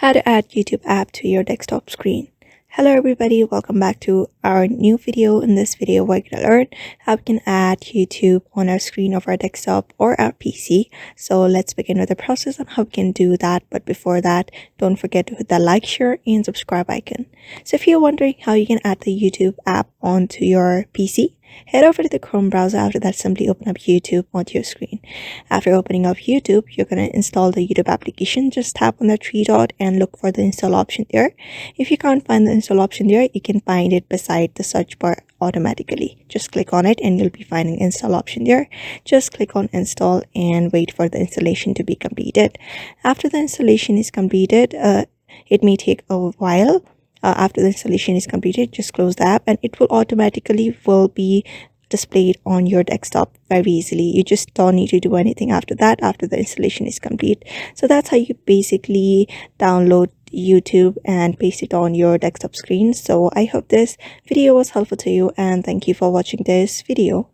How to add YouTube app to your desktop screen. Hello everybody, welcome back to our new video. In this video we're going to learn how we can add YouTube on our screen of our desktop or our PC. So let's begin with the process on how we can do that. But before that, don't forget to hit the like, share and subscribe icon. So if you're wondering how you can add the YouTube app onto your PC, head over to the Chrome browser. After that, simply open up YouTube onto your screen. After opening up YouTube, you're going to install the YouTube application. Just tap on the three dot and look for the install option there. If you can't find the install option there, you can find it beside the search bar automatically. Just click on it and you'll be finding install option there. Just click on install and wait for the installation to be completed. After the installation is completed, it may take a while. After the installation is completed, just close the app and it will automatically be displayed on your desktop very easily. You just don't need to do anything after that, after the installation is complete. So that's how you basically download YouTube and paste it on your desktop screen. So I hope this video was helpful to you and thank you for watching this video.